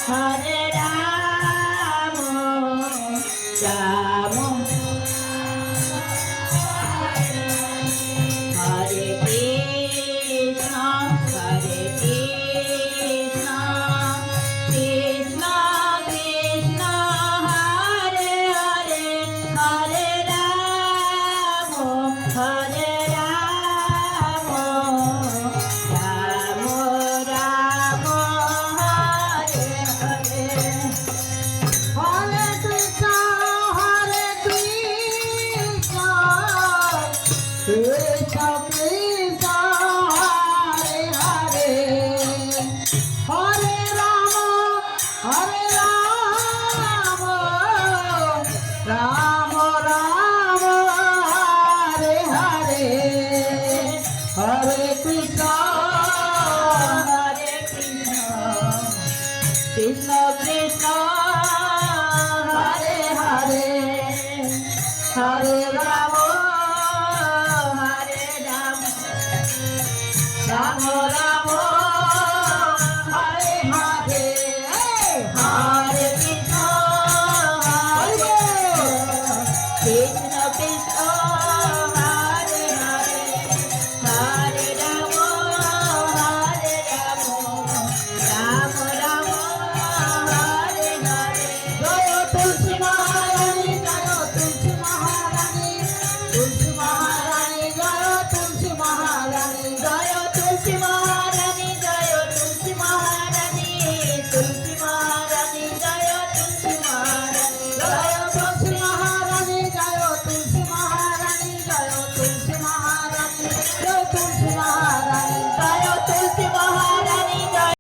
Hare Rama, Rama Hare Krishna, Hare Krishna, Krishna Krishna, Hare Hare, Hare Rama, Hare Rama, Rama Rama, Hare Hare. Hare Krishna, Hare Krishna, Krishna Krishna, Hare Hare, Hare Rama, Hare Rama, Rama Rama, Hare Hare, Hare Krishna, Hare Krishna, Krishna